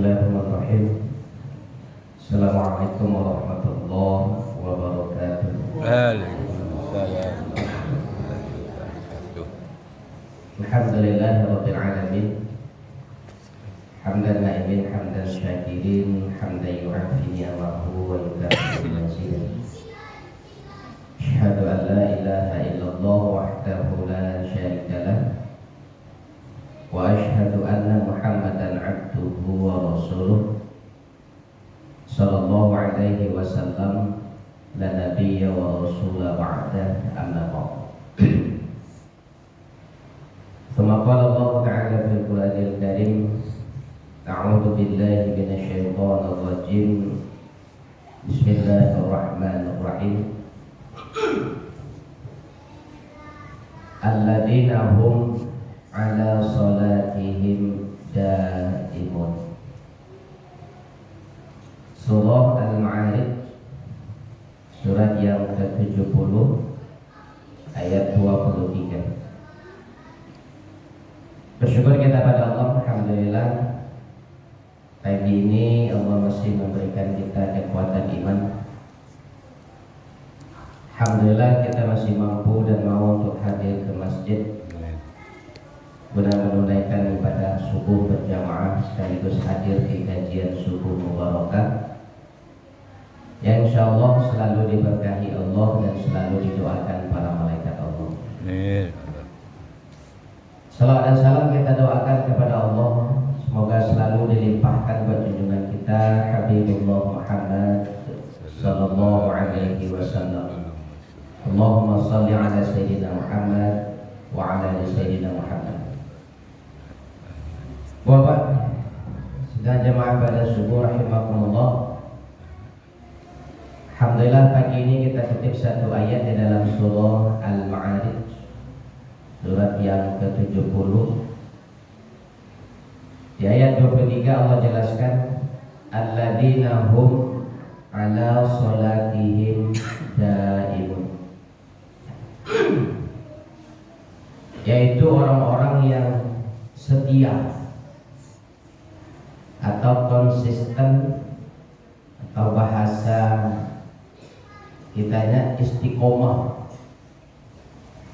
Bismillahirrahmanirrahim. Assalamualaikum warahmatullahi wabarakatuh. Waalaikumsalam. Alhamdulillahirabbil alamin. Hamdan na'imin hamdan syakirin hamdan yu'afi ni'amahu wa yukafi mazidah. Asyhadu an la ilaha illallah wahdahu la syarika lah. Wa asyhadu anna Muhammadan abduhu wa rasuluh sallallahu alaihi wasallam la nabiyya wa rasula ba'da amma ba'd. Tsumma qala Allah ta'ala fil Qur'anil Karim, a'udzu billahi minasy syaithanir rajim. Bismillahirrahmanirrahim. Alladzina hum ala salatihim daimun. Surah Al-Ma'arij, surat yang ke-70 ayat 23. Bersyukur kita pada Allah, alhamdulillah pagi ini Allah masih memberikan kita kekuatan iman. Alhamdulillah kita masih mampu dan mau untuk hadir ke masjid guna menunaikan ibadah subuh berjamaah sekaligus hadir di kajian subuh mubarakah yang insyaallah selalu diberkahi Allah dan selalu didoakan para malaikat Allah. Amin. Salawat dan salam kita doakan kepada Allah, semoga selalu dilimpahkan buat junjungan kita Habibullah Muhammad sallallahu alaihi wasallam. Allahumma shalli ala sayyidina Muhammad wa ala ali sayyidina Muhammad. Bapak sedang jemaah pada subuh rahimakumullah. Alhamdulillah pagi ini kita kutip satu ayat di dalam surah Al-Ma'arij, surat yang ke-70. Di ayat 23 Allah jelaskan alladzina hum ala salatihim daimun, yaitu orang-orang yang setia atau konsisten, atau bahasa kitanya istiqomah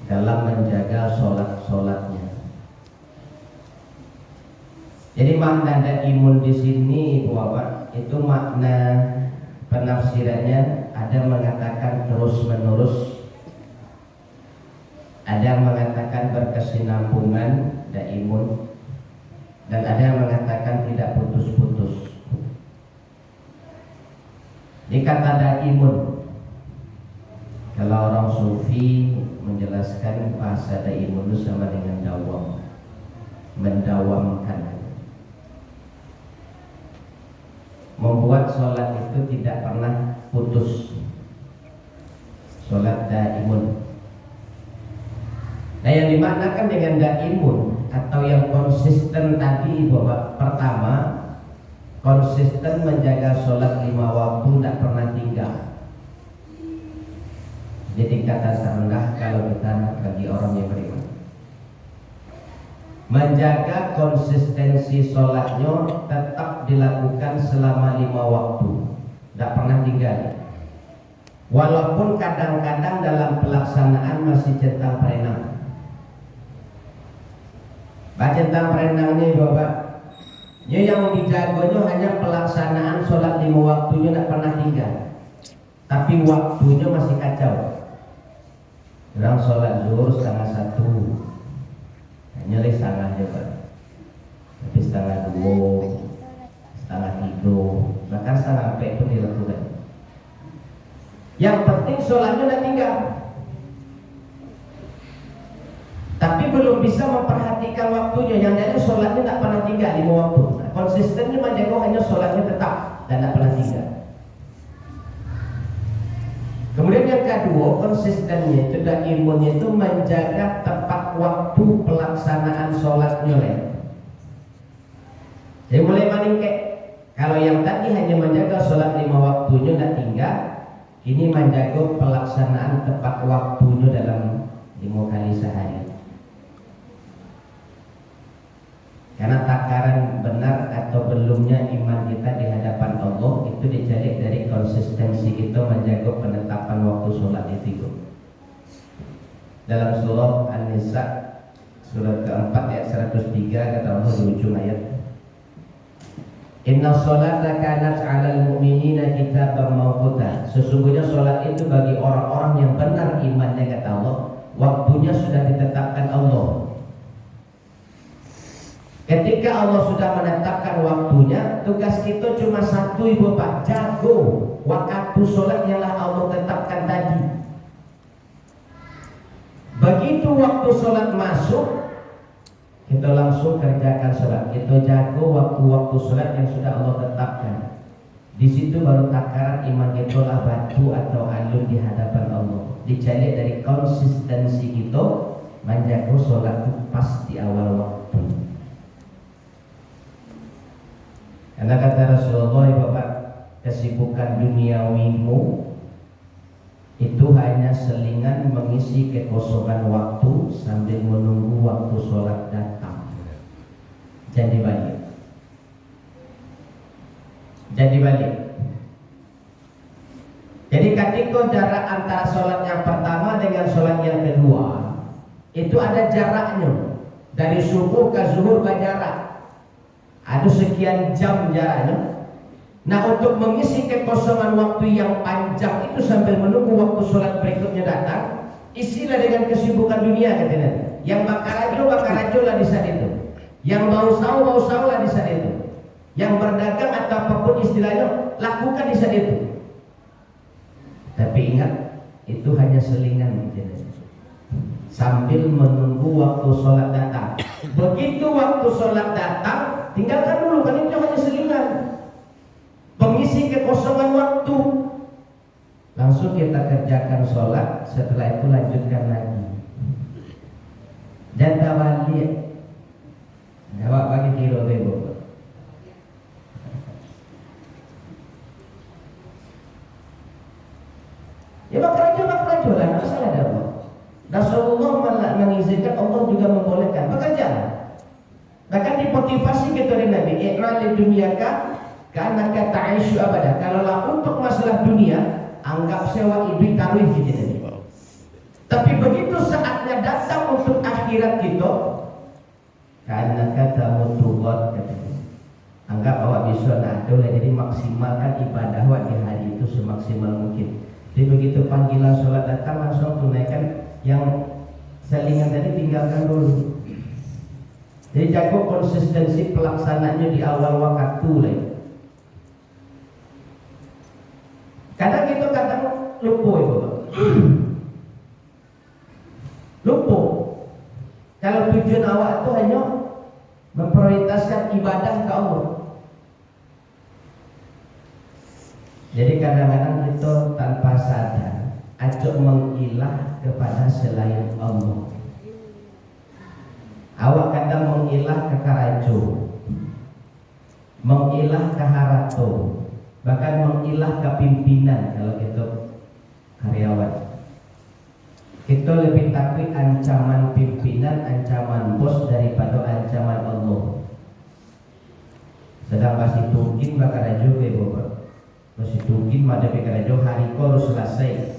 dalam menjaga sholat-sholatnya. Jadi makna daimun di sini Ibu Bapak itu makna penafsirannya ada mengatakan terus menerus, ada yang mengatakan berkesinambungan daimun, dan ada yang mengatakan tidak putus-putus. Ini kata daimun, kalau orang sufi menjelaskan bahasa daimun itu sama dengan dawam, mendawamkan, membuat sholat itu tidak pernah putus. Sholat daimun. Nah, yang dimaknakan dengan daimun atau yang konsisten tadi bahwa pertama, konsisten menjaga sholat 5 waktu, tidak pernah tinggal. Jadi tingkatan terendah kalau kita bagi orang yang beriman. Menjaga konsistensi sholatnya tetap dilakukan selama 5 waktu, tidak pernah tinggal. Walaupun kadang-kadang dalam pelaksanaan masih centang perenang. Centang perenangnya Bapak, yang dijagonya hanya pelaksanaan sholat 5 waktunya tidak pernah tinggal, tapi waktunya masih kacau. Orang sholat zuhur 1:30, hanya setengah juga, tapi 1:30, 1:30, bahkan 1:30 pun dilakukan. Yang penting sholatnya tidak tinggal, tapi belum bisa memperhatikan waktunya. Yang jadi sholatnya tidak pernah tinggal 5 waktu. Nah, konsistennya menjaga hanya sholatnya tetap dan tidak pernah tinggal. Kemudian yang kedua, konsistennya itu daimunnya itu menjaga tepat waktu pelaksanaan sholatnya. Jadi mulai meningkat. Kalau yang tadi hanya menjaga sholat 5 waktunya tidak tinggal, ini menjaga pelaksanaan tepat waktunya dalam 5 kali sehari. Karena takaran benar atau belumnya iman kita di hadapan Allah itu dicari dari konsistensi kita menjaga penetapan waktu sholat itu. Dalam surah An-Nisa surat keempat ayat 103 kata Allah di ujung ayat, Inna sholata kanat 'alal mu'minina kitaban mawquta. Sesungguhnya sholat itu bagi orang-orang yang benar imannya kata Allah, waktunya sudah ditetapkan Allah. Ketika Allah sudah menetapkan waktunya, tugas kita cuma satu ibu pak, jago waktu sholat yang Allah tetapkan tadi. Begitu waktu sholat masuk, kita langsung kerjakan sholat. Kita jago waktu-waktu sholat yang sudah Allah tetapkan. Di situ baru takaran iman kita lah batu atau alun di hadapan Allah. Dicari dari konsistensi kita menjaga sholat itu pas di awal waktu. Karena kata Rasulullah, Bapak, kesibukan duniawimu itu hanya selingan mengisi kekosongan waktu sambil menunggu waktu sholat datang. Jadi balik. Jadi ketika jarak antara sholat yang pertama dengan sholat yang kedua itu ada jaraknya. Dari subuh ke zuhur berjarak. Ada sekian jam jaraknya. Nah, untuk mengisi kekosongan waktu yang panjang itu sambil menunggu waktu sholat berikutnya datang, isilah dengan kesibukan dunia katanya. Yang bakar rajo lah di saat itu. Yang bau saw lah di saat itu. Yang berdagang atau apapun istilahnya lakukan di saat itu. Tapi ingat, itu hanya selingan katanya. Sambil menunggu waktu sholat datang. Begitu waktu sholat datang, tinggalkan dulu, kan itu hanya selingan pengisi kekosongan waktu. Langsung kita kerjakan sholat, setelah itu lanjutkan lagi. Dan tawali jawab bagi kiro bebo. Ya makrajo lah, masalah ada apa. Rasulullah mengizinkan, Allah juga membolehkan bekerja. Bahkan dimotivasi kita dari Nabi, "Iqra li dunyaka kanaka ta'ishu abada." Kalaulah untuk masalah dunia, anggap sewa ibu taruh gitu Nabi. Tapi begitu saatnya datang untuk akhirat kita, kanaka tamutubat katanya. Anggap awak bisa nado, jadi maksimalkan ibadah awak di hari itu semaksimal mungkin. Jadi begitu panggilan sholat datang, langsung tunaikan yang selingan tadi, tinggalkan dulu. Jadi jago konsistensi pelaksananya di awal waktu lah. Kadang kita kadang lupa ibu. Lupa. Kalau tujuan awak itu hanya memprioritaskan ibadah ke Allah. Jadi kadang-kadang kita tanpa sadar acok mengilah kepada selain Allah. Awak kadang mengilah ke karajo, mengilah ke harato, bahkan mengilah ke pimpinan. Kalau kita karyawan, kita lebih takut ancaman pimpinan, ancaman bos daripada ancaman Allah. Sedang masih tungkin bakal rajo bebo, masih tungkin pada bekarajo hari ko harus selesai.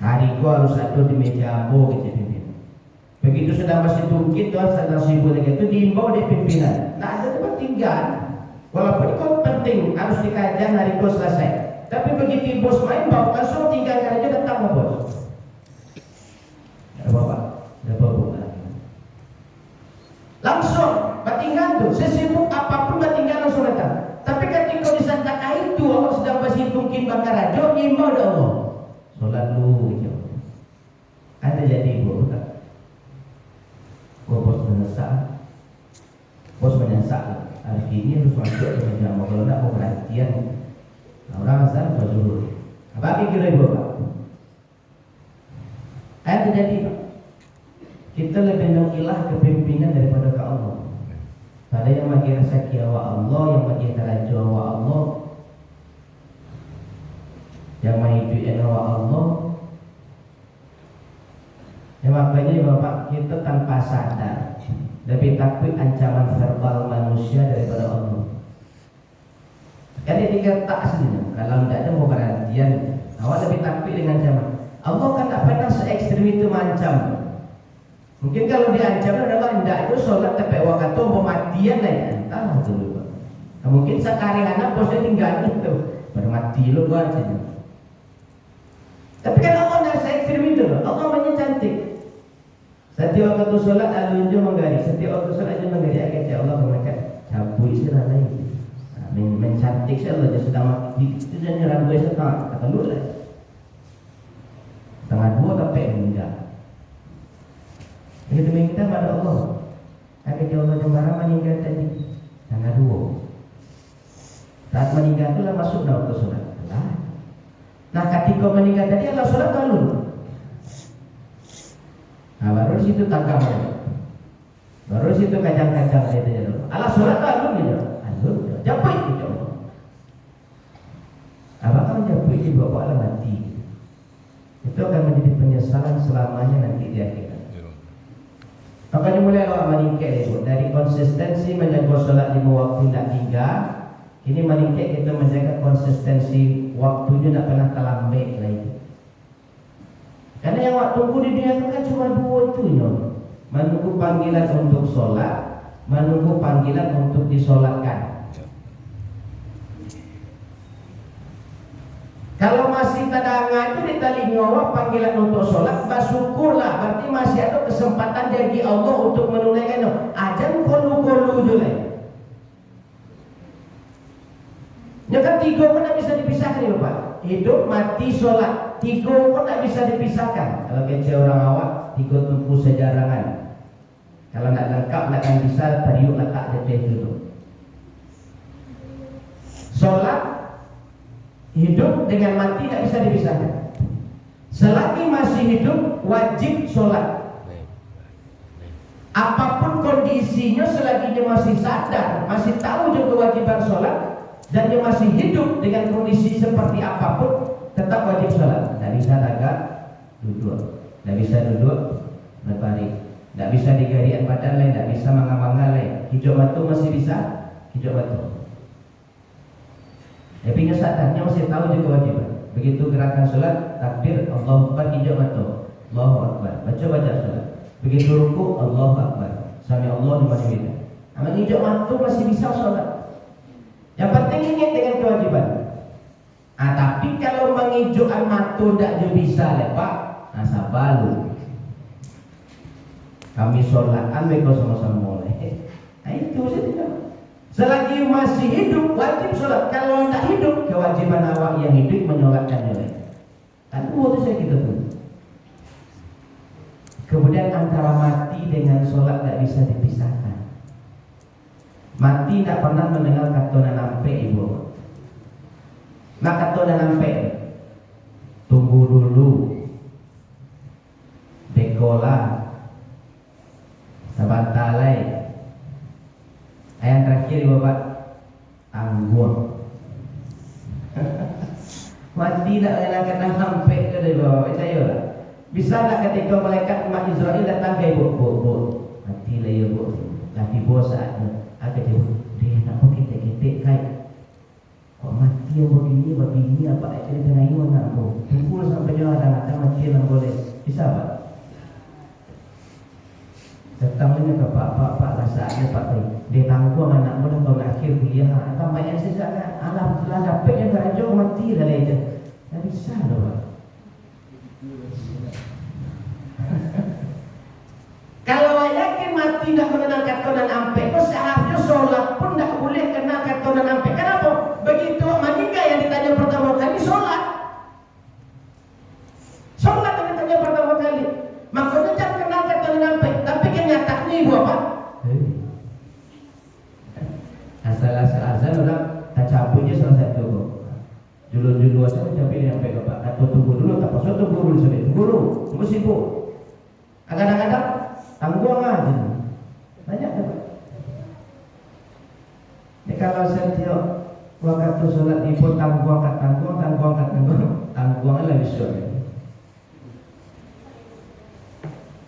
Hari ko harus ada di meja ambo gitu pimpin. Begitu sudah masih tungkin tuan sedang sibuk lagi itu diimbau di pimpinan. Nah ada tempat tinggal. Walaupun itu penting harus dikajian hari ko selesai. Tapi begitu bos main bawa langsung tinggal aja datang bos. Ya bapak, ya bapak. Langsung batingan tuh sesibuk apapun batingan langsung datang. Tapi ketika di santaka itu awak sedang masih tungkin bakar rajo imbau dah Allah. Sholat dulu gitu. Ada jadi ibu tak? Bos menyesal. Hari ini harus masuk ke meja. Kalau tidak mau perhatian, orang asal berzuhur. Apa kira ibu pak? Ada jadi pak. Kita lebih mengilah kepimpinan daripada ke Allah. Ada yang bagi rasa kiawa Allah, yang bagi tarajo wa Allah, yang mahiduin wa Allah. Ya makanya bapak kita tanpa sadar lebih takut ancaman verbal manusia daripada Allah. Jadi tiga tak aslinya. Kalau tidak ada mau perhatian, awak lebih takut dengan ancaman. Allah kan tak pernah se-ekstrim itu mengancam. Mungkin kalau diancam adalah tidak itu sholat tapi waktu pematian lah ya. Entah tu. Mungkin sekali anak bosnya tinggal itu bermati lo gua aja. Tapi kan Allah tidak se-ekstrim itu. Allah banyak cantik. Setiap waktu sholat alunjo menggari. Setiap waktu sholat alunjo menggari. Akhirnya Allah mengatakan cabut istirahat lagi. Mencantik saya Allah sedang mati itu dan nyerang gue setengah kata lu lah setengah dua tapi enggak. Jadi demi kita pada Allah. Akhirnya Allah jembarang meninggal tadi setengah dua. Saat meninggal itulah masuk dalam waktu sholat. Nah ketika meninggal tadi Allah sholat lalu. Nah baru situ tangkap. Baru situ kacang-kacang itu Allah sholat lalu gitu. Jatuh itu Allah. Apakah jatuh itu bapak Allah mati? Itu akan menjadi penyesalan selamanya nanti di akhirat. Makanya mulai awak meningkat itu dari konsistensi menjaga sholat 5 waktu tidak 3. Ini meningkat kita menjaga konsistensi waktunya tidak pernah terlambat lagi. Karena yang awak tunggu di dunia itu kan cuma 2 itu ya. Menunggu panggilan untuk sholat, menunggu panggilan untuk disolatkan. Kalau masih tadangan itu ditalingi awak panggilan untuk sholat, bersyukurlah, berarti masih ada kesempatan dari Allah untuk menunaikan itu. Ajan kolu-kolu juga. Yang ketiga pun tak bisa dipisahkan ya Bapak. Hidup, mati, sholat, 3 pun tak bisa dipisahkan. Kalau kecil orang awak, 3 tumpu sejarangan. Kalau nak lengkap, nak akan bisa tariuk letak detik dulu. Sholat, hidup dengan mati tidak bisa dipisahkan. Selagi masih hidup wajib sholat. Apapun kondisinya selagi dia masih sadar, masih tahu juga kewajiban sholat, dan dia masih hidup dengan kondisi seperti apapun, tetap wajib sholat. Tidak bisa agak duduk, tidak bisa duduk berbaring, tidak bisa digarian badan lain, tidak bisa manga-manga lain. Hijau batu masih bisa hijau batu. Tapi sadarnya masih tahu juga kewajiban. Begitu gerakan sholat, takbir, Allahu Akbar, hijau batu, Allahu Akbar, baca sholat. Begitu ruku, Allahu Akbar, sami Allah liman hamidah. Amal hijau batu masih bisa sholat. Yang penting ingat dengan kewajiban. Tapi kalau menghijaukan mata tidak bisa lepak, sabar lu. Kami sholat, mereka sama-sama mulai. Itu saja. Selagi masih hidup wajib sholat. Kalau tidak hidup, kewajiban awak yang hidup menyolatkan yang lain. Kan itu saya kita pun. Kemudian antara mati dengan sholat tidak bisa dipisahkan. Mati tidak pernah mendengar kata nampe ibu. Maka kata nampe, tunggu dulu, dekola, sabantalai. Ayat terakhir Bapak, tangguh. Mati tak kena sampai ke dari Bapak, percaya lah. Bisa tak ketika malaikat umat Israel datang ke ibu, mati lah ya bu, lagi bos saatnya. Agak dia nak pakai ketek kai. Kok mati yang begini apa aja di tengah ini nak bu. Tunggu sampai dia ada mati yang boleh. Bisa Pak? Datangnya ke Pak rasanya Pak dia tangguh anak muda tahun akhir kuliah atau banyak sesuatu alhamdulillah dapat yang kerja mati dah aja tak bisa loh Pak. Kalau yakin mati tidak mengenal kata dan ampe, kok seharusnya sholat pun tidak boleh kenal kata dan ampe. Kenapa? Begitu meninggal yang ditanya pertama kali sholat yang ditanya pertama kali, makanya jangan kenal kata dan ampe. Tapi kenyataannya ibu apa? Asal azan orang tak cabutnya salah satu kok. Dulu aja mencapai sampai ke Pak. Atau tunggu dulu, tak pasal tunggu dulu sampai tunggu sibuk. Kadang-kadang tangguh aja. Banyak kan Pak. Ini kalau setiap waktu sholat ibu tangguh lebih sulit.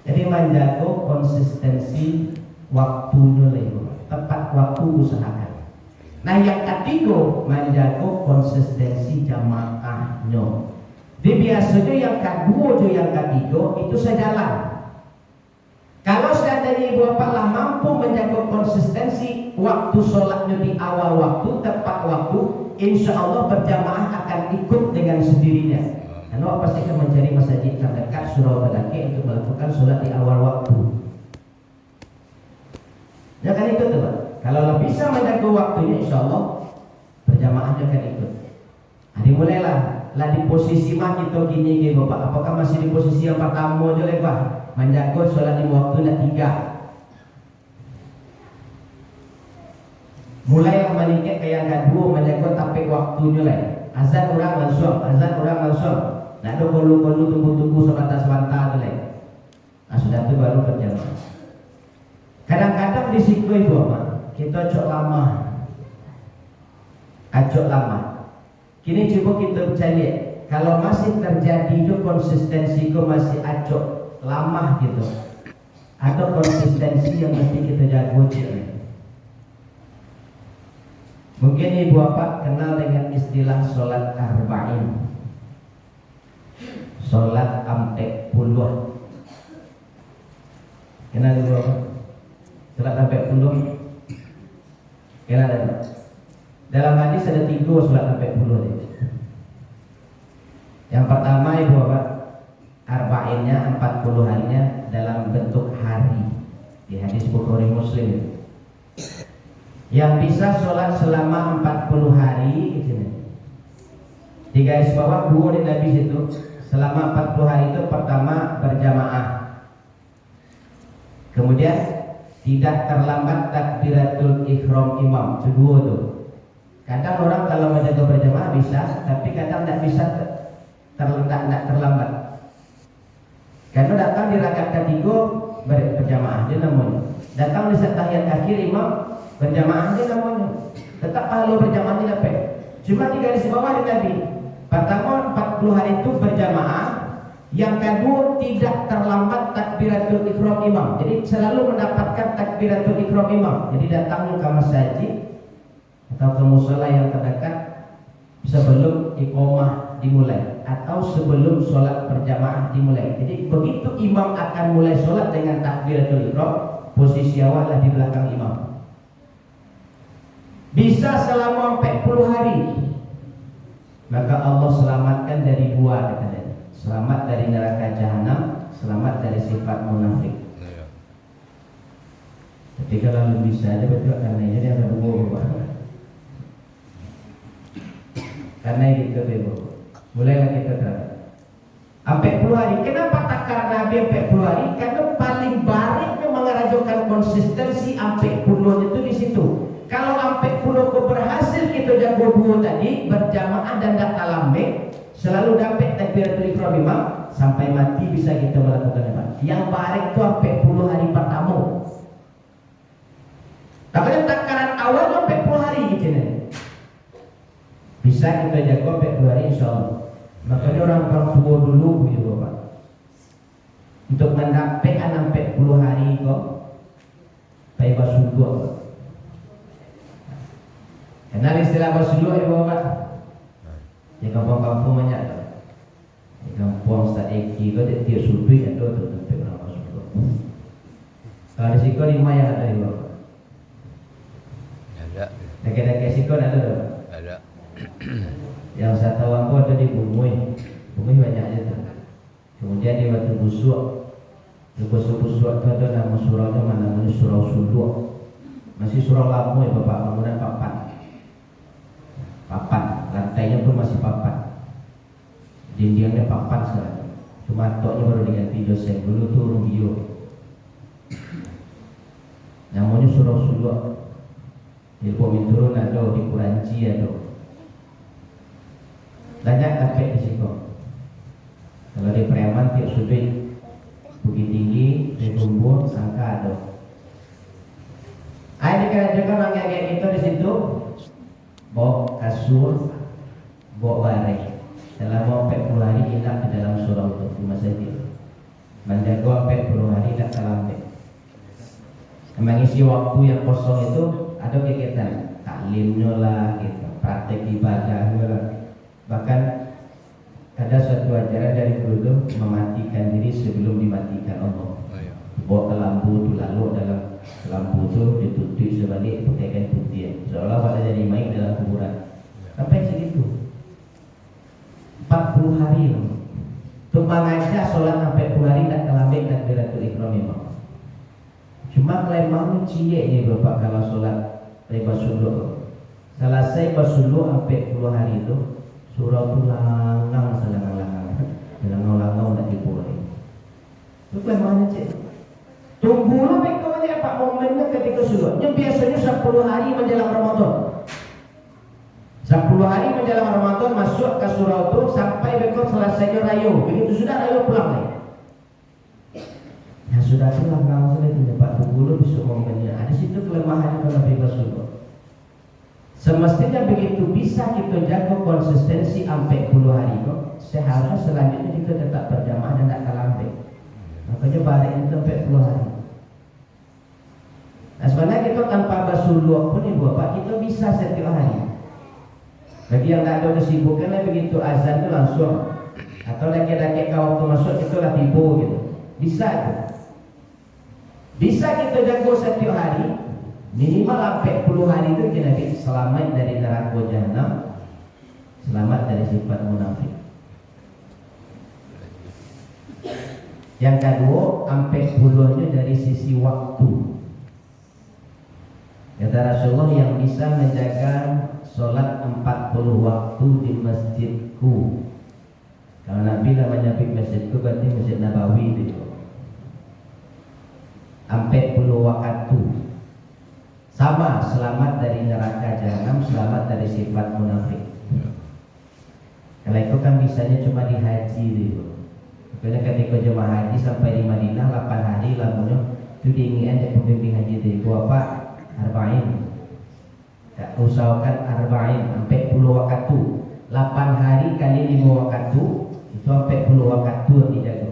Jadi menjaga konsistensi waktunya lagi, tepat waktu usahakan. Nah yang ketiga menjaga konsistensi jamaahnya. Di biasanya yang kedua dan yang ketiga itu sejalan. Kalau seandainya ibu bapak lah mampu menjaga konsistensi waktu sholatnya di awal waktu, tepat waktu, insya Allah berjamaah akan ikut dengan sendirinya. Karena pasti akan mencari masjid terdekat surau terdekat untuk melakukan sholat di awal waktu. Ya kan itu tuh, Pak. Kalau bisa menjaga waktunya, insya Allah berjamaahnya akan ikut. Nah, dimulailah lah di posisi mah kita gini bapak. Apakah masih di posisi yang pertama aja lagi Pak? Menjaga sholat di waktu nak 3. Mulailah meningkat ke yang kedua, menjaga tapi waktunya lah. Azan orang langsung. Nak ada kolu-kolu tunggu-tunggu sebentar-sebentar tu lah. Nah sudah tu baru berjamaah. Kadang-kadang di situ ibu bapak kita ajak lama. Kini coba kita cari, kalau masih terjadi itu konsistensi itu masih ajak lama gitu. Ada konsistensi yang mesti kita jaga. Mungkin ibu bapak kenal dengan istilah sholat arba'in, sholat ampek puluh. Kenal ibu bapak? Sholat ampek puluh. Kenal ibu? Dalam hadis ada 3 sholat ampek puluh. Yang pertama ibu bapak, arba'innya 40 harinya dalam bentuk hari. Di hadis Bukhari Muslim. Yang bisa sholat selama 40 hari di garis bawah 2 di Nabi situ. Selama 40 hari itu pertama berjamaah, kemudian tidak terlambat takbiratul ihram imam. Kedua tuh. Kadang orang kalau menjaga berjamaah bisa, tapi kadang tidak bisa terlambat. Karena datang di rakaat ketiga berjamaah dia namanya. Datang di saat tahiyat akhir imam berjamaah dia namanya. Tetap pahala berjamaah dia dapat. Cuma di garis bawah di Nabi. Pertama 40 hari itu berjamaah, yang kedua tidak terlambat takbiratul ihram imam. Jadi selalu mendapatkan takbiratul ihram imam. Jadi datang ke masjid atau ke musala yang terdekat sebelum iqamah dimulai atau sebelum sholat berjamaah dimulai. Jadi begitu imam akan mulai sholat dengan takbiratul ihram, posisi awallah di belakang imam. Bisa selama 40 hari. Maka Allah selamatkan dari 2 katanya. Selamat dari neraka jahanam, selamat dari sifat munafik. Tapi kalau lebih bisa ada betul karena ini ada 2 karena itu bebo. Mulailah kita terang. Sampai 10 hari. Kenapa takar Nabi sampai 10 hari? Karena paling baiknya mengerajukan konsistensi sampai 10 itu di situ. Kalau sampai 10 berhasil kita jago 2 tadi berjamaah dan tak lambe, selalu dapat takbiratul ihram imam sampai mati bisa kita melakukan apa? Yang baik itu sampai 10 hari pertama. Tapi takaran awal sampai 10 hari gitu nih. Bisa kita jaga sampai 2 hari insyaallah. Makanya orang tua dulu ya Bapak. Untuk mendapatkan sampai 10 hari kok baik basuh. Kenal istilah basuh ya Bapak? Di kampung-kampung banyak tu. Di kampung Ustaz Eki kau tiap sudut ada tu tempat orang basuh. Kalau di siko 5 yang ada di Bapak. Ada. Dekat-dekat siko ada tu. Ada. Yang saya tahu aku ada di Bumui banyak aja tu. Kemudian di Batu Busuk, di Busuk tu ada nama surau tu namanya Surau Suluk. Masih surau lama ya Bapak, bangunan papan, lantainya pun masih papan, dindingnya papan sekarang. Cuma toknya baru diganti dosen, dulu tu Rubio. Namanya Surau Suluk. Di Pominturun ada, di Kuranci ada. Banyak kapek di situ. Kalau di Preman tiap sudut Bukit Tinggi, di Bumbung, Sangka ada. Ada kerajaan orang kayak gitu di situ, bawa kasur, bawa bareng. Selama 40 hari hilang di dalam surau itu masjid. Menjaga 40 hari tak terlambat. mengisi waktu yang kosong itu ada kegiatan taklimnya lah, gitu, praktek ibadahnya lah. Bahkan ada suatu ajaran dari dulu mematikan diri sebelum dimatikan Allah. Bawa ke lampu itu, lalu dalam lampu itu ditutup sebalik pakaikan putih, seolah pada jadi main dalam kuburan. Sampai segitu 40 hari loh. Untuk mengajak sholat sampai 10 hari tak kelambik tak beratul ikhram memang. Cuma lemang cie ni bapak kalau sholat riba suluk. Selesai bersuluk sampai 10 hari itu surau tu langang selangang-langang nak dipulai. Itu lemangnya cik. Tunggulah mereka banyak pak momennya ketika suluk. Yang biasanya 10 hari menjelang Ramadan. 10 hari menjelang Ramadan masuk ke surau itu sampai mereka selesainya rayu. Begitu sudah rayu pulang lagi. Ya sudah itu langgang sudah itu Pak dulu besok momennya. Ada situ kelemahan kalau bebas suluk. Semestinya begitu bisa kita jaga konsistensi sampai 10 hari kok. Seharusnya selanjutnya kita tetap berjamaah dan tak terlambat. Makanya balik itu sampai 10 hari. Nah sebenarnya kita tanpa bersuluk pun ibu bapak kita bisa setiap hari. Bagi yang tak ada kesibukan begitu azan itu langsung. Atau laki-laki kalau waktu masuk itu lah tiba gitu. Bisa itu. Bisa kita jaga setiap hari. Minimal sampai 10 hari itu kita Nabi selamat dari neraka jahanam, selamat dari sifat munafik. Yang kedua, sampai 10-nya dari sisi waktu. Kata Rasulullah yang bisa menjaga sholat 40 waktu di masjidku. Kalau Nabi namanya masjidku berarti Masjid Nabawi itu. Sampai 10 waktu. Sama selamat dari neraka jahanam, selamat dari sifat munafik. Kalau itu kan bisanya cuma di haji itu. Karena ketika jemaah haji sampai di Madinah 8 hari lamunya itu diinginkan dari pembimbing haji itu apa? Arba'in. Tak usahakan arba'in sampai 10 waktu. 8 hari kali 5 waktu itu sampai 10 waktu yang dijaga.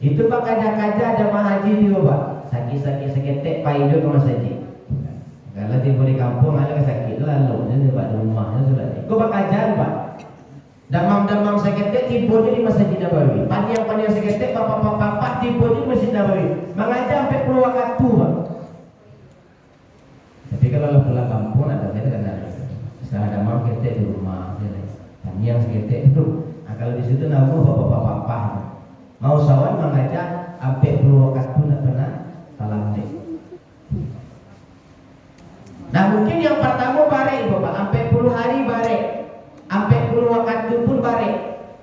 Itu pak kaja-kaja jemaah haji itu pak. Sakit-sakit seketek paido ke masjid. Kalau tiba di kampung ada sakit lalu dia buat rumahnya sudah. Kau bakajan pak. Damam-damam seketek tiba di Masjid Nabawi. Panjang-panjang seketek bapak-bapak tiba di Masjid Nabawi. Mengajar sampai 10 waktu pak. Tapi kalau pulang kampung ada kita kan ada. Misalnya damam seketek di rumah, panjang seketek itu. Nah, kalau di situ nama bapak-bapak. Mau sawan mengajar sampai 10 waktu nak pernah salam dek. Nah mungkin yang pertama barek bapak, sampai 10 hari barek, sampai 10 waktu pun barek.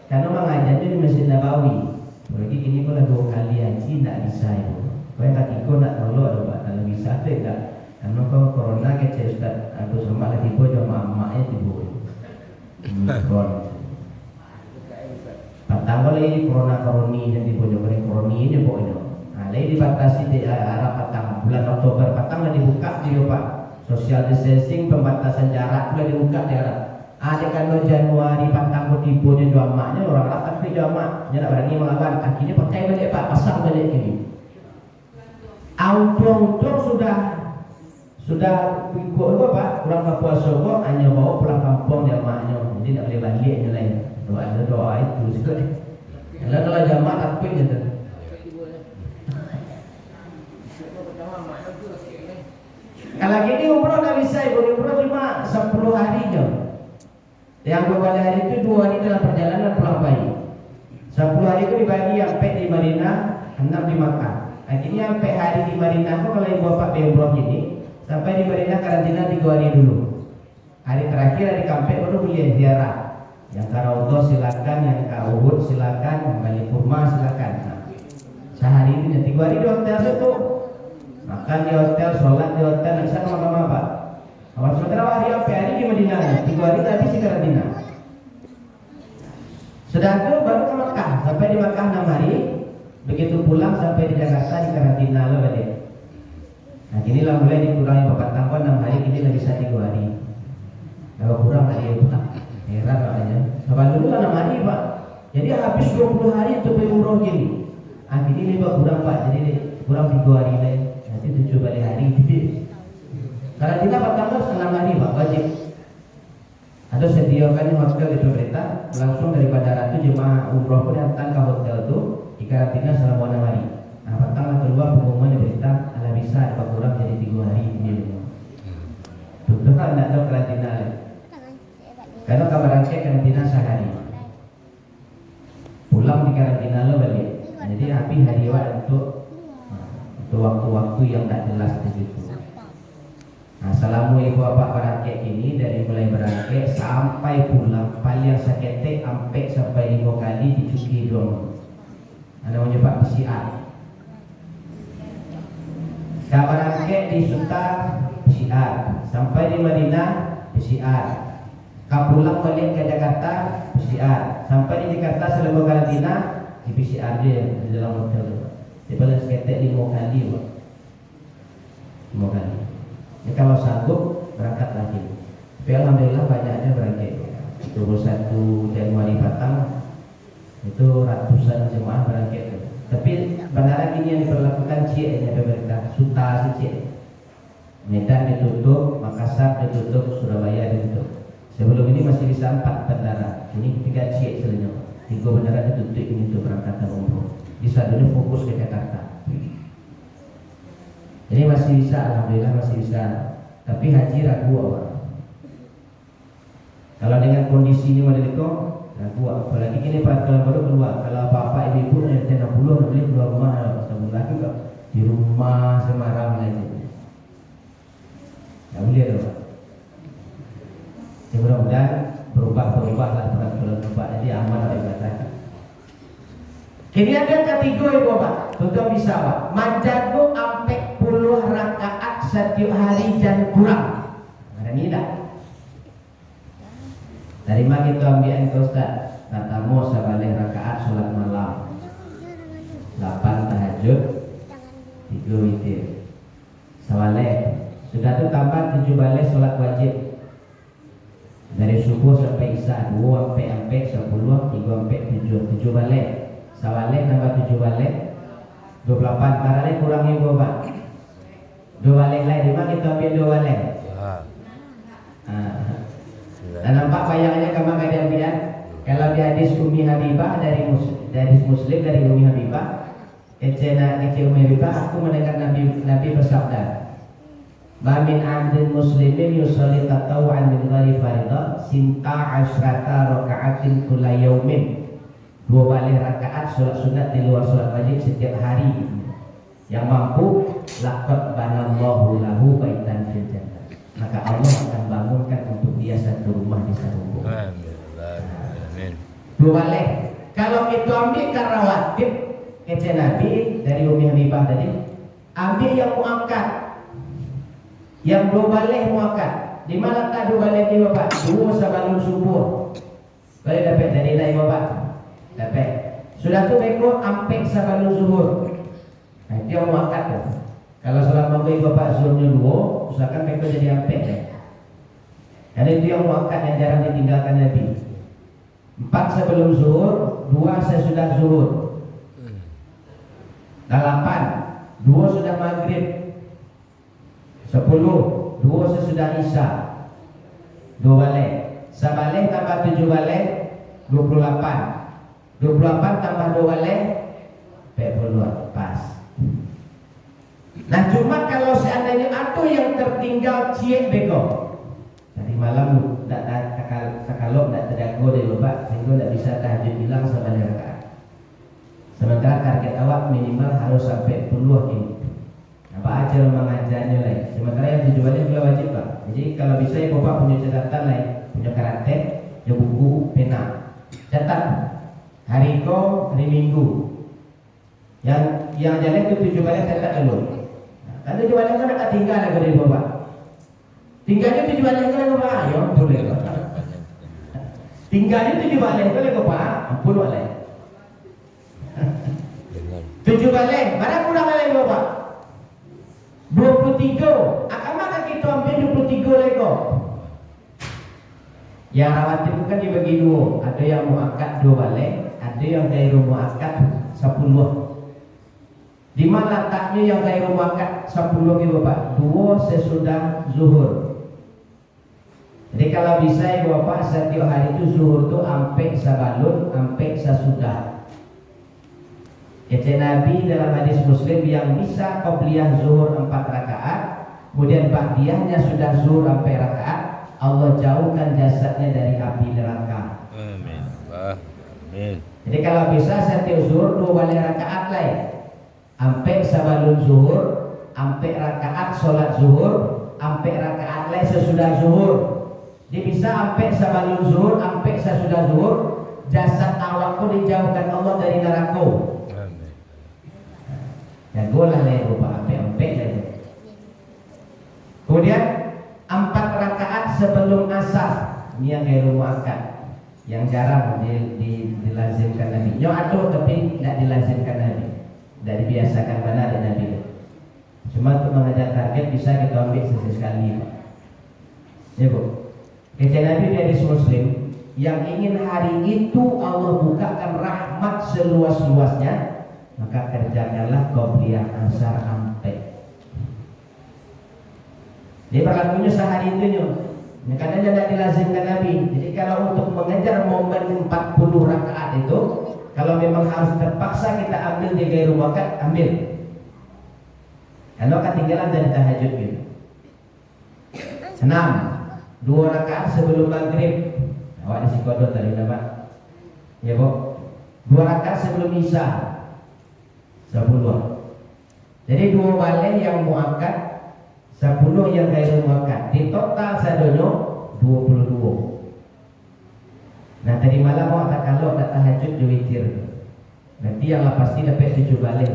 Karena mengajarnya di Masjid Nabawi. Lagi kini pun 2 kali haji tidak bisa ibu. Kau yang katiku nak tolong bapak, kalau bisa tidak. Karena kau corona kecil Ustaz, aku sama lagi tiba jamaah emaknya tiba. Pertama lagi corona yang tiba jamaah koroni ini pokoknya. Nah lagi dibatasi di arah petang, bulan Oktober petang lagi dibuka di pak. Social distancing, pembatasan jarak sudah dibuka di arah. Ada kan Januari patang tiba di jamaknya orang lah tapi jamak, jangan berani melawan. Akhirnya pakai balik pak, pasang balik ini. Auto sudah ikut apa pak? Kurang puasa kok hanya bawa pulang kampung jamaknya, jadi tak boleh balik yang lain. Doa itu juga. Kalau jamak takut je tu. Kalau gini umroh tak bisa ibu, umroh cuma 10 hari je. Yang 2 hari itu 2 hari dalam perjalanan pulang bayi. 10 hari itu dibagi sampai di Madinah, 6 di Makkah. Akhirnya sampai hari di Madinah itu kalau ibu bapak umroh gini, sampai di Madinah karantina 3 hari dulu. Hari terakhir hari Kampek baru boleh ziarah. Yang ke Raudhah silakan, yang ke Uhud silakan, yang Bali Purma silakan. Nah, sehari itu 3 hari di hotel itu. Makan di hotel, sholat di hotel, nak bisa kemana-mana pak. Awal sementara hari hari di Madinah, 3 hari tadi di karantina. Sudah itu baru ke Makkah, sampai di Makkah 6 hari. Begitu pulang sampai di Jakarta di karantina lah balik. Nah kini lah mulai dikurangi bapak tambah 6 hari, kini lah bisa 3 hari. Kalau kurang lagi pak, heran makanya. Sebab dulu kan 6 hari pak, jadi habis 20 hari untuk berumroh gini. Akhirnya ini pak kurang pak, jadi kurang 3 hari lagi. Jadi 7 balik hari gitu. Karantina pertama 6 hari Pak, wajib. Atau sediakan hotel di pemerintah, langsung dari bandara itu jemaah umroh pun datang ke hotel itu dikarantina selama 6 hari. Nah, pertama keluar pengumuman di berita, ala bisa apa kurang jadi 3 hari ini. Betul kan tidak ada karantina. Karena kabar angkat karantina sehari. Pulang di karantina lo balik. Jadi habis hari untuk waktu-waktu yang tak jelas di situ. Nah, salamu ibu bapak berangkat ini dari mulai berangkat sampai pulang paling sakit sampai 5 kali dicuci dong. Ada menyebab PCR. Dah berangkat di Sultan PCR, sampai di Madinah PCR. Kau pulang balik ke Jakarta PCR, sampai di Jakarta selama karantina di PCR dia di dalam hotel. Dia paling sakit 5 kali, Pak. 5 kali. Ya, kalau sanggup berangkat lagi. Tapi alhamdulillah banyaknya berangkat. Itu 1 Januari Batam itu ratusan jemaah berangkat. Tapi bandara ini yang diperlakukan cik pemerintah Suta cik. Medan ditutup, Makassar ditutup, Surabaya ditutup. Sebelum ini masih bisa 4 bandara. Ini 3 cik sebenarnya. 3 bandara ditutup ini untuk berangkatan umroh. Di saat ini fokus ke Jakarta. Ini masih bisa, alhamdulillah masih bisa. Tapi haji ragu awak. Kalau dengan kondisi ini model itu ragu. Apalagi kini kalau baru keluar. Kalau bapak ibu yang 60 boleh keluar rumah, sebelum lagi kok di rumah Semarang aja. Tak boleh dong. Ya, mudah-mudahan berubah-berubahlah peraturan bapak. Jadi aman dari batas. Kini ada kategori bapak, tutup bisa pak. Manjago sampai 10 rakaat setiap hari dan kurang. Ada ni tak? Dari mana kita ambil engkau Ustaz? Katamu sebalik rakaat solat malam, 8 tahajud, 3 witir. Sebalik sudah tu tambah 7 balik solat wajib. Dari subuh sampai isya 2 sampai 10, 3 sampai 7 balik. Sebalik tambah 7 balik 28. Karena kurangi Pak. 2 balik lain, di mana kita ambil 2 balik? Dan nampak bayangannya kama keadaan. Kalau di hadis Ummi Habibah dari Muslim dari Ummi Habibah, kece Ummi Habibah, aku mendengar Nabi bersabda, "Bamin abdin muslimin yusalli tatawu'an min ghairi fardha, sinta asyrata raka'atin kulla yaumin." 2 balik rakaat solat sunat di luar solat wajib setiap hari. Yang mampu laqad banallahu lahu baitan fil jannah. Maka Allah akan bangunkan untuk dia satu rumah di surga. Amin. 2 balik. Kalau kita ambil karena wajib kece Nabi dari Ummi Habibah tadi, ambil yang muakkad. Yang 2 balik muakkad. Di mana tak 2 balik ni Bapak? 2 sebelum subuh. Boleh dapat dari lain Bapak? Dapat. Sudah tu beko ampe sebelum zuhur. Nah, itu yang muakkad tu. Kalau salat maghrib Bapak zuhurnya 2, usahakan beko jadi ampe deh. Dan itu yang muakkad yang jarang ditinggalkan Nabi. 4 sebelum zuhur, 2 sesudah zuhur. 8, 2 sudah maghrib. 10, 2 sesudah isya. 2 balik. Sebalik tambah 7 balik 28. 28 tambah 2 balik 42 pas. Nah cuma kalau seandainya ada yang tertinggal ciek beko dari malam tidak kalau tidak terjaga dari Bapak sehingga tidak bisa tahajud hilang sama rakaat. Sementara target awak minimal harus sampai 10 ini. Apa aja mengajarnya lain. Sementara yang tujuannya juga wajib Pak. Jadi kalau bisa ya Bapak punya catatan lain, punya karanten, ya buku, pena. Catat hari ko, hari Minggu. Yang jalan itu 7 balik catat dulu. Nah, 7 balik kan tak tinggal lagi dari Bapak. Tinggalnya 7 balik kan Bapak. Ayo, boleh Bapak. Tinggalnya 7 balik kan Bapak. Ampun boleh. 7 balik, mana kurang lagi Bapak? 23. Akan maka kita ambil 23 lego. Yang rawatib itu kan dibagi 2. Ada yang muakkad 2 balik, ada yang dari muakkad 10. Di mana letaknya yang gairu muakkad 10 gitu Bapak? 2 sesudah zuhur. Jadi kalau bisa ya Bapak, setiap hari itu zuhur itu ampe sabalun, ampe sesudah. Kata Nabi dalam hadis Muslim, yang bisa qobliyah zuhur 4 rakaat, kemudian ba'diyahnya sudah zuhur sampai rakaat, Allah jauhkan jasadnya dari api neraka. Amin. Amin. Jadi kalau bisa setiap zuhur 2 kali rakaat lah ya. Ampe sabalun zuhur, ampe rakaat sholat zuhur, ampe rakaat lain sesudah zuhur. Dia bisa ampe sabalun zuhur, ampe sesudah zuhur, jasad awakku dijauhkan Allah dari neraka. Amin. Dan golah lah rupa ampe lagi. Kemudian 4 rakaat sebelum asar, ini yang gairu muakkad, yang jarang dilazimkan Nabi. Nyo ada tapi tidak dilazimkan Nabi. Dari biasakan mana ada Nabi. Cuma untuk mengejar target bisa kita ambil sesekali. Ya Bu. Kata Nabi di hadis Muslim, yang ingin hari itu Allah bukakan rahmat seluas-luasnya, maka kerjakanlah qobliyah asar ampe. Jadi berlakunya sehari itu nyo. Kadang tidak dilazimkan Nabi. Jadi kalau untuk mengejar momen 40 rakaat itu, kalau memang harus terpaksa kita ambil di gairu muakkad, ambil. Kalau ketinggalan dari tahajud gitu. 6. 2 rakaat sebelum maghrib. Awak di sikodo tadi nama. Ya Bu. 2 rakaat sebelum isya. 10. Jadi 2 balik yang muakkad, 10 yang gairu muakkad. Di total sadonyo 22. Nah tadi malam mau tak kalau tak tahajud witir. Nanti yang pasti dapat 7 balik.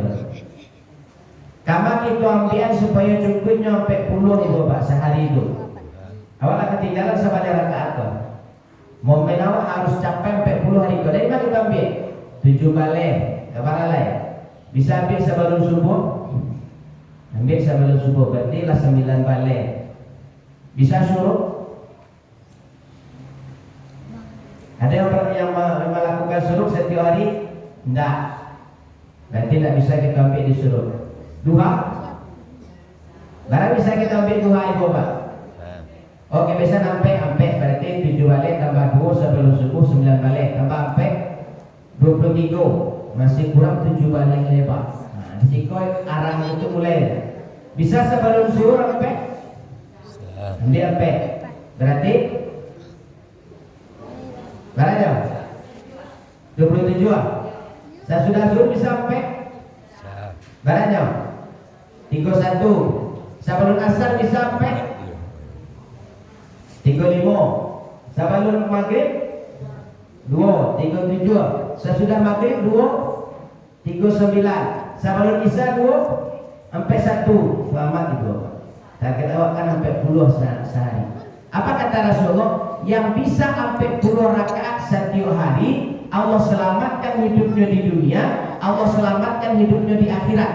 Kama kita ambil supaya cukup nyampe 10 itu Pak sehari itu. Awak nak ketinggalan sama rakaat tu. Momen awak harus capai 40 hari itu. Dari mana kita ambil? 7 balik. Kabar lain. Bisa ambil sebelum subuh. Ambil sebelum subuh berarti lah 9 balik. Bisa suruh. Ada yang melakukan suruh setiap hari? Tidak. Berarti tidak bisa kita ambil disuruh. Duha? Barang bisa kita ambil duha ibu Pak? Oke, bisa sampai berarti 7 balik tambah 2 sebelum subuh 9 balik tambah sampai 23. Masih kurang 7 balik lebar. Nah, di situ arah itu mulai. Bisa sebelum subuh sampai? Ambil sampai. Berarti berapa? 27. Saya sudah suruh bisa sampai? Berapa? 31. Sebelum asar bisa sampai? 35. Sebelum maghrib 2. 37. Sesudah maghrib 2. 39. Sebelum isya 2. Sampai 1. Selamat itu. Target awak kan sampai 10 sehari. Apa kata Rasulullah? Yang bisa sampai 10 rakaat setiap hari, Allah selamatkan hidupnya di dunia, Allah selamatkan hidupnya di akhirat.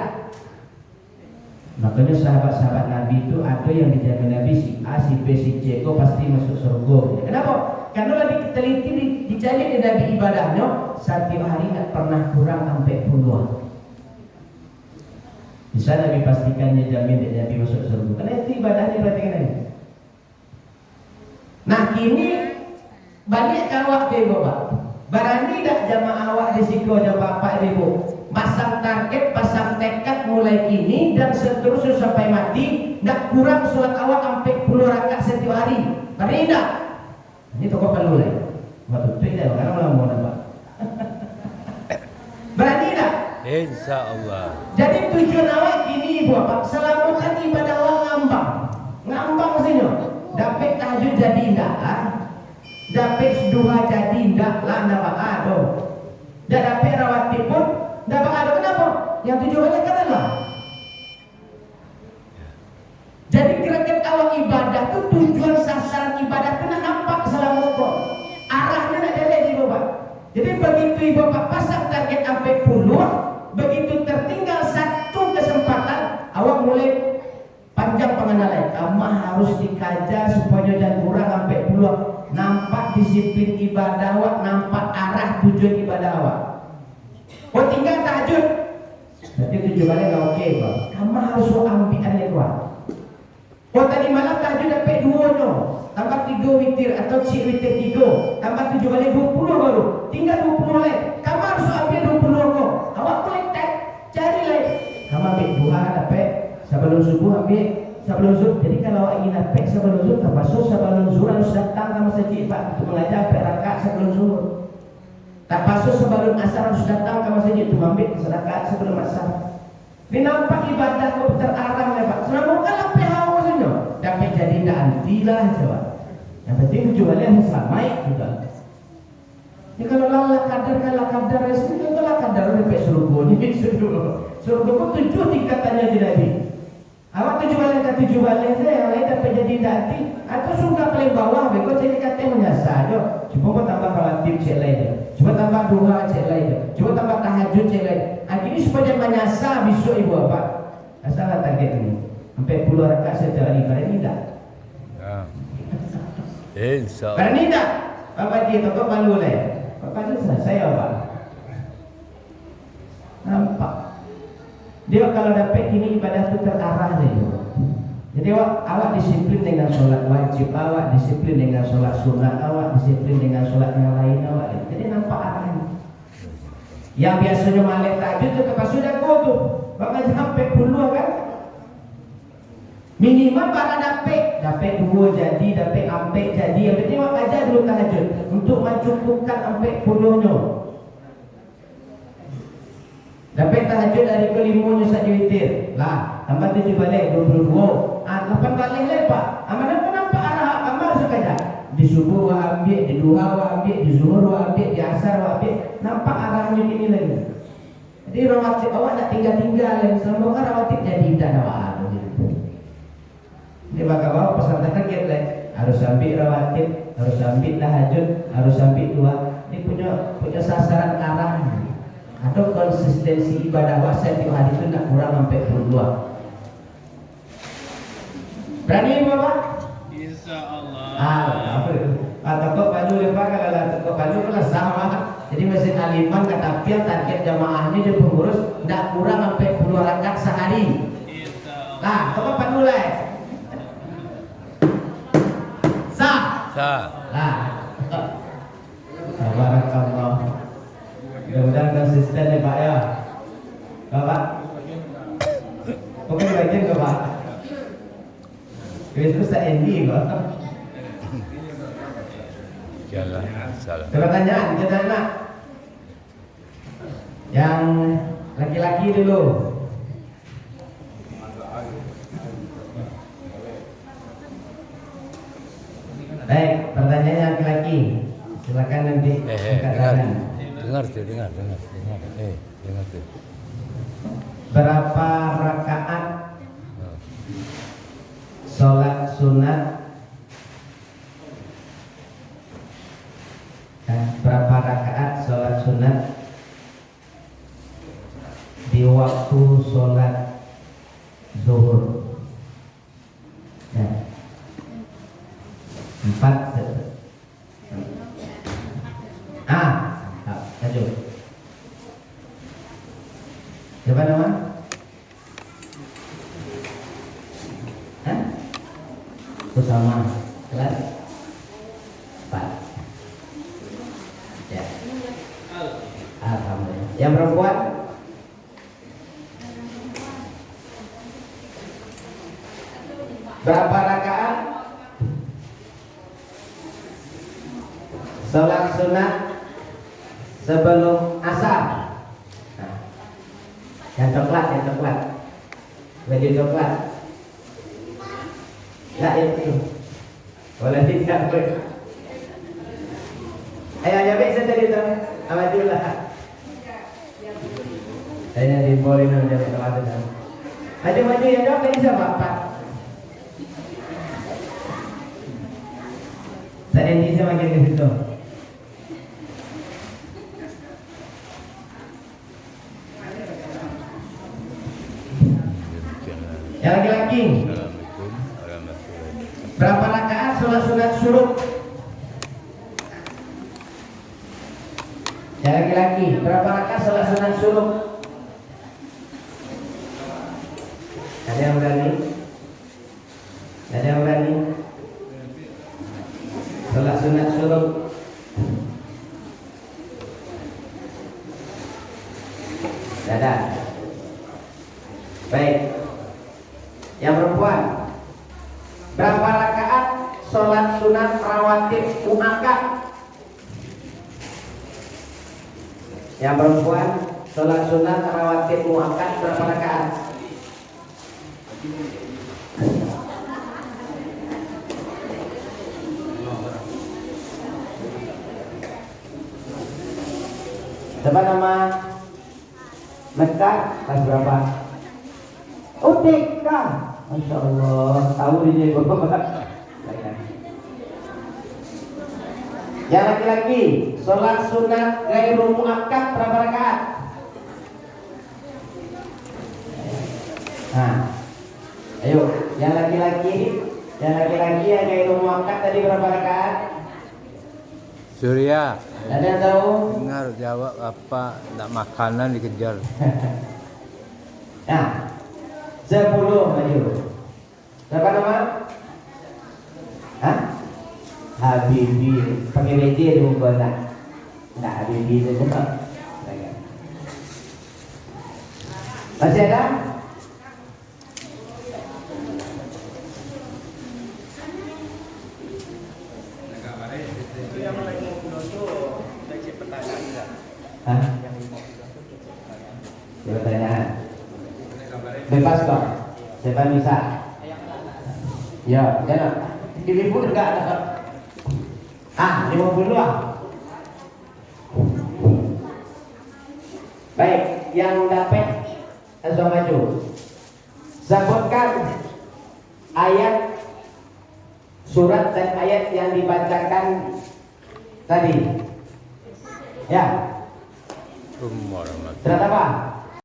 Makanya sahabat-sahabat Nabi itu ada yang dijamin Nabi si A, si B, si C kok pasti masuk surga. Kenapa? Karena lebih teliti dicari di Nabi ibadahnya setiap hari nggak pernah kurang sampai puluhan. Bisa Nabi pastikan dia jamin dia Nabi masuk surga. Karena itu ibadahnya berarti kan ini. Nah kini balik awak deh Bapak. Berani tak jamaah awak di siku jamaah Bapak Ibu. Pasang target, pasang tekad mulai kini dan seterusnya sampai mati. Tak kurang sholat awak sampai 10 rakaat setiap hari. Berani tak? Ini toko perlu lah. Waktu itu tidak karena malah mau nampak. Berani tak? Insya Allah. Jadi tujuan awak kini Ibu Bapak selamatkan ibadah awak ngambang sini. Dapat tahajud jadi enggak lah. Dapat duha jadi enggak lah. Napa ada. Dan dapat rawatib pun napa ada. Kenapa? Yang tujuannya kan Allah. Jadi kira-kira awak ibadah itu tujuan sasaran ibadah itu nak nampak selama itu. Arahnya nak jalan Ibu Bapak. Jadi begitu Ibu Bapak pasang target sampai 10, begitu tertinggal satu kesempatan awak mulai panjang pengenalan. Kamu harus dikaja supaya jangan kurang sampai 10. Nampak disiplin ibadah awak, nampak arah tujuan ibadah awak. Oh tinggal tahajud Nanti tujuannya nggak oke kok. Kamu harus ambil aneh kuat. Oh tadi malam tahajud dapat 2 no, tambah 3 witir atau cik witir 3, tambah 7 balik 20 baru, tinggal 20 lain. Kamu harus ambil 20 kok. Awak boleh cari lain. Kamu ambil 2 dapat sebelum subuh ambil sebelum zuhur. Jadi kalau awak ingin dapat sebelum zuhur, termasuk sebelum zuhur harus datang ke masjid Pak untuk mengajar rakaat sebelum zuhur. Tak pasuk sebelum asar harus datang ke masjid itu ambil sedekah sebelum asar. Ini nampak ibadah kau terarang ya Pak. Selama kalah PHO saja. Dapat jadi tidak antilah jawab. Yang penting tujuannya harus ramai juga. Ini kalau lah kadar resmi itu lah kadar sampai surga ini surga pun 7 tingkatannya di Nabi. Awak tujuannya ke tujuannya saya yang lain dapat jadi tidak anti atau surga paling bawah. Kau jadi katanya menyasar jo. Cuma kau tambah khawatir cek lain. Coba tambah doa cek lain. Coba tambah tahajud cek lain. Akhirnya supaya menyasar besok ibu apa? Asalah target ini. Sampai puluh rakaat setiap hari. Berani tak? Insya Allah. Berani tak? Bapak dia toko palu lah. Bapak itu saya apa? Nampak. Dia kalau dapat ini ibadah itu terarah dia. Jadi awak disiplin dengan sholat wajib, awak disiplin dengan sholat sunat, awak disiplin dengan sholat yang lain awak. Jadi nampak arahnya. Yang biasanya malam tahajud itu pas sudah kau tuh, bakal sampai puluh kan? Minimal para dapat 2 jadi, dapat ampe jadi. Yang penting awak ajar dulu tahajud untuk mencukupkan ampe puluhnya. Dapat tahajud dari ke-5 saja witir. Lah, tambah 7 balik 22. 8 balik lepak. Mana pun nampak arah kamar sekadar. Di subuh wa ambil, di duha wa ambil, di zuhur wa ambil, di asar wa ambil. Nampak arahnya ini lagi. Jadi rawatib awak tak tinggal-tinggal yang selama kan rawatib jadi tidak ada waktu. Ini bakal bawa pesan target lah. Harus ambil rawatib, harus ambil tahajud, harus ambil dua. Ini punya sasaran arah. Atau konsistensi ibadah puasa tiap hari itu tidak kurang sampai 22. Berani Bapak? Insyaallah. Toko baju lepas kalau toko baju kalau sama. Jadi Masjid Aliman kata pian target jamaahnya dan pengurus tidak kurang sampai 10 rakaat sehari. Insyaallah. Nah, toko baju lah. Sah. Sah. Nah. Barakallah. Mudah-mudahan konsisten ya Pak ya. Bapak. Oke bagian ke Pak. Terus tak endi kok. Jangan salah. Pertanyaan kita anak. Yang laki-laki dulu. Baik, pertanyaannya laki-laki. Silakan nanti angkat tangan. Dengar tuh, dengar. Dengar tuh. Berapa rakaat sholat sunat? Berapa rakaat sholat sunat di waktu sholat zuhur? 4. Lanjut. Siapa nama? Usama. Kelas 4. Ya. Alhamdulillah. Yang perempuan? Berapa rakaat sholat sunat sebelum asar? Nah, yang coklat, baju coklat. Nah itu, boleh tidak boleh. Ayo jawab saya tadi tu, Alhamdulillah. Saya di boleh nak jawab kalau ada. Maju yang jawab tadi siapa? Pak. Saya ini saya makin ke situ. Yang laki-laki. Assalamualaikum warahmatullahi wabarakatuh. Berapa rakaat sholat sunat syuruk? Yang laki-laki. Berapa rakaat sholat sunat syuruk? Ada yang berani? Ada yang berani? Salat sunat suruh. Ada. Baik. Yang perempuan, berapa rakaat sholat sunat rawatib muakkad? Yang perempuan, sholat sunat rawatib muakkad berapa rakaat? Siapa nama? Mekah kelas berapa? Oh TK, Masya Allah, tahu dia bapak. Yang laki-laki, sholat sunat ghairul muakkad berapa rakaat? Nah, ayo, yang laki-laki yang ghairul muakkad tadi berapa rakaat? Surya. Ada yang tahu? Dengar jawab apa? Nak makanan dikejar. Nah, 10 maju. Siapa nama? Hah? Habibi. Pakai meja di muka tak? Enggak Habibi itu. Masih ada? Hah? Pertanyaan. Bebas kok. Siapa bisa? Ya, jangan. Di libur enggak ada. 50 ah. Baik, yang dapat langsung maju. Sebutkan ayat, surat dan ayat yang dibacakan tadi. Ya. Warahmatullahi Surat apa?